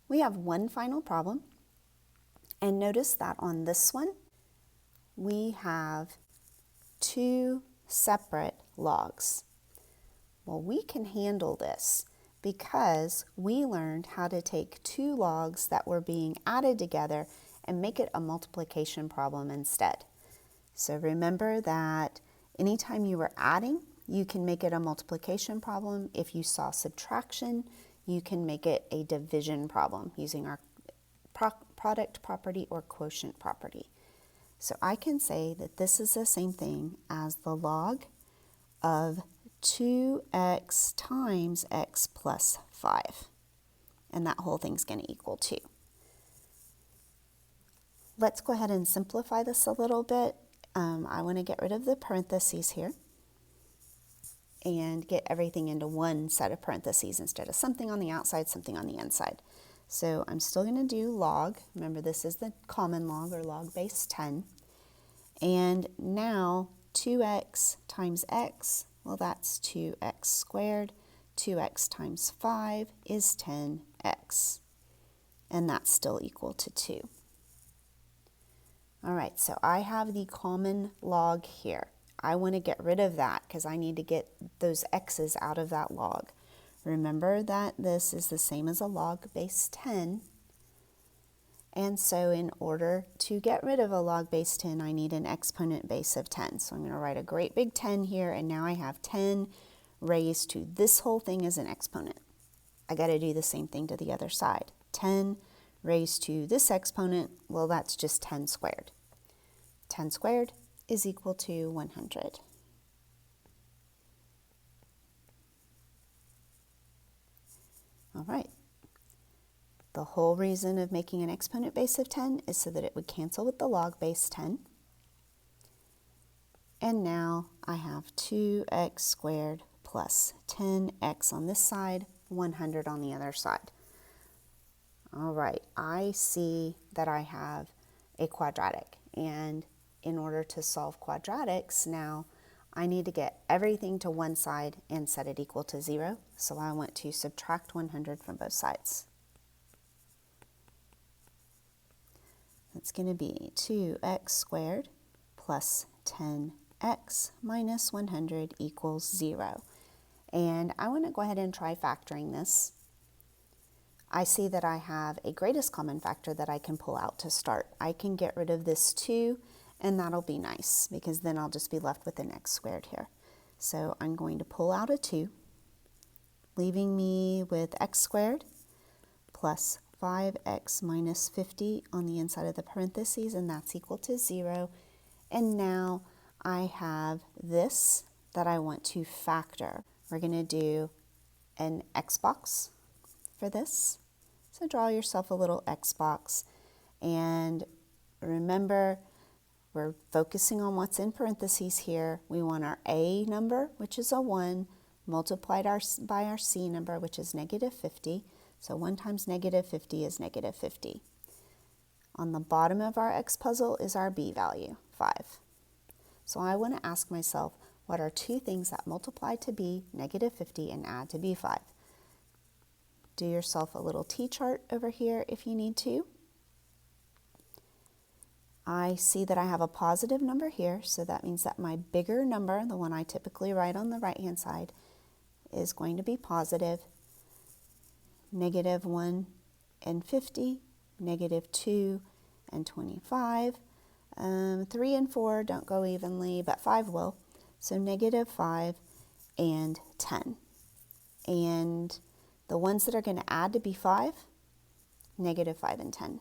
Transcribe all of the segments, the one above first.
We have one final problem, and notice that on this one, we have two separate logs. Well, we can handle this because we learned how to take two logs that were being added together and make it a multiplication problem instead. So remember that anytime you were adding, you can make it a multiplication problem. If you saw subtraction, you can make it a division problem using our product property or quotient property. So I can say that this is the same thing as the log of 2x times x plus 5. And that whole thing's going to equal 2. Let's go ahead and simplify this a little bit. I want to get rid of the parentheses here and get everything into one set of parentheses instead of something on the outside, something on the inside. So I'm still going to do log. Remember, this is the common log or log base 10. And now 2x times x, well, that's 2x squared. 2x times 5 is 10x. And that's still equal to 2. All right, so I have the common log here. I want to get rid of that because I need to get those x's out of that log. Remember that this is the same as a log base 10. And so in order to get rid of a log base 10, I need an exponent base of 10. So I'm going to write a great big 10 here, and now I have 10 raised to this whole thing as an exponent. I got to do the same thing to the other side. 10 raised to this exponent, well, that's just 10 squared. 10 squared is equal to 100. All right. The whole reason of making an exponent base of 10 is so that it would cancel with the log base 10. And now I have 2x squared plus 10x on this side, 100 on the other side. All right, I see that I have a quadratic, and in order to solve quadratics now, I need to get everything to one side and set it equal to 0. So I want to subtract 100 from both sides. That's going to be 2x squared plus 10x minus 100 equals 0. And I want to go ahead and try factoring this. I see that I have a greatest common factor that I can pull out to start. I can get rid of this 2, and that'll be nice because then I'll just be left with an x squared here. So I'm going to pull out a 2, leaving me with x squared plus 5x minus 50 on the inside of the parentheses, and that's equal to 0. And now I have this that I want to factor. We're going to do an x box for this. So draw yourself a little x box, and remember, we're focusing on what's in parentheses here. We want our a number, which is a 1, multiplied by our c number, which is negative 50. So 1 times negative 50 is negative 50. On the bottom of our x puzzle is our b value, 5. So I want to ask myself, what are two things that multiply to be negative 50 and add to be 5? Do yourself a little t-chart over here if you need to. I see that I have a positive number here, so that means that my bigger number, the one I typically write on the right-hand side, is going to be positive. Negative 1 and 50, negative 2 and 25. 3 and 4 don't go evenly, but 5 will. So negative 5 and 10. And the ones that are going to add to be 5, negative 5 and 10.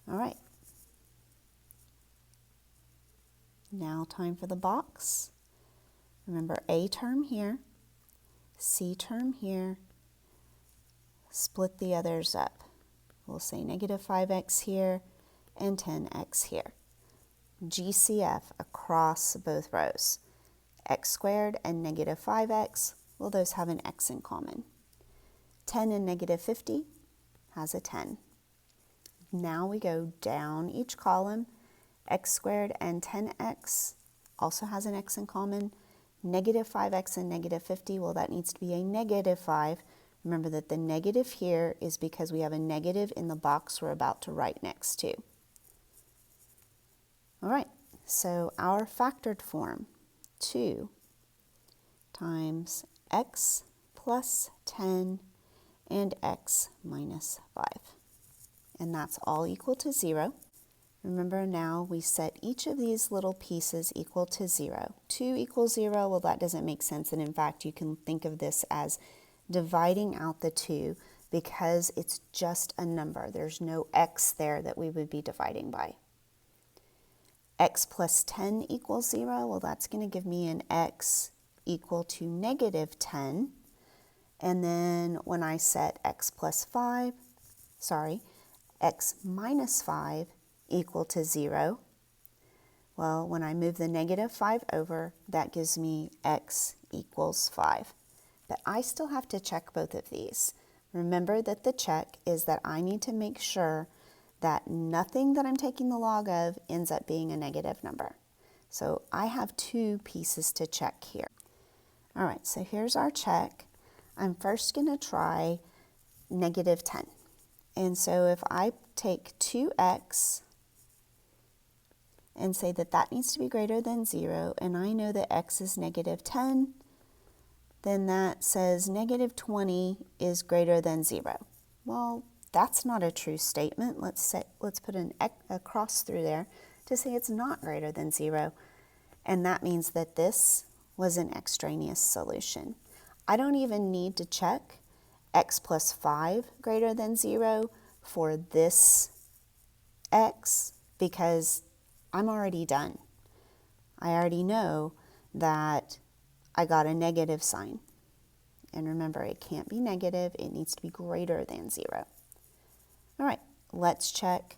All right. Now time for the box. Remember, a term here, c term here, split the others up. We'll say negative 5x here and 10x here. GCF across both rows. X squared and negative 5x, well, those have an x in common. 10 and negative 50 has a 10. Now we go down each column. X squared and 10x also has an x in common. Negative 5x and negative 50, well, that needs to be a negative 5. Remember that the negative here is because we have a negative in the box we're about to write next to. All right, so our factored form, 2 times x plus 10 and x minus 5. And that's all equal to 0. Remember now we set each of these little pieces equal to 0. 2 equals 0, well that doesn't make sense, and in fact you can think of this as dividing out the 2 because it's just a number. There's no x there that we would be dividing by. X plus 10 equals 0, well that's going to give me an x equal to negative 10. And then when I set x minus 5 equal to 0, well, when I move the negative 5 over, that gives me x equals 5. But I still have to check both of these. Remember that the check is that I need to make sure that nothing that I'm taking the log of ends up being a negative number. So I have 2 pieces to check here. All right, so here's our check. I'm first going to try negative 10. And so if I take 2x and say that that needs to be greater than 0, and I know that x is negative 10, then that says negative 20 is greater than 0. Well, that's not a true statement. Let's put a cross through there to say it's not greater than 0. And that means that this was an extraneous solution. I don't even need to check x plus 5 greater than 0 for this x because I'm already done. I already know that I got a negative sign. And remember, it can't be negative, it needs to be greater than 0. All right, let's check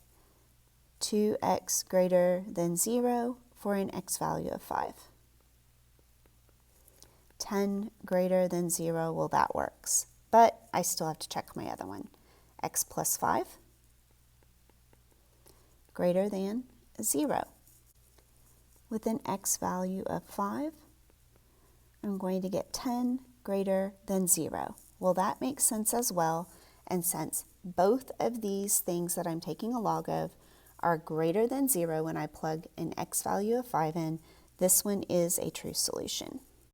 2x greater than 0 for an x value of 5. 10 greater than 0, well that works. But I still have to check my other one. X plus 5 greater than 0. With an x value of 5, I'm going to get 10 greater than 0. Well, that makes sense as well. And since both of these things that I'm taking a log of are greater than 0 when I plug an x value of 5 in, this one is a true solution.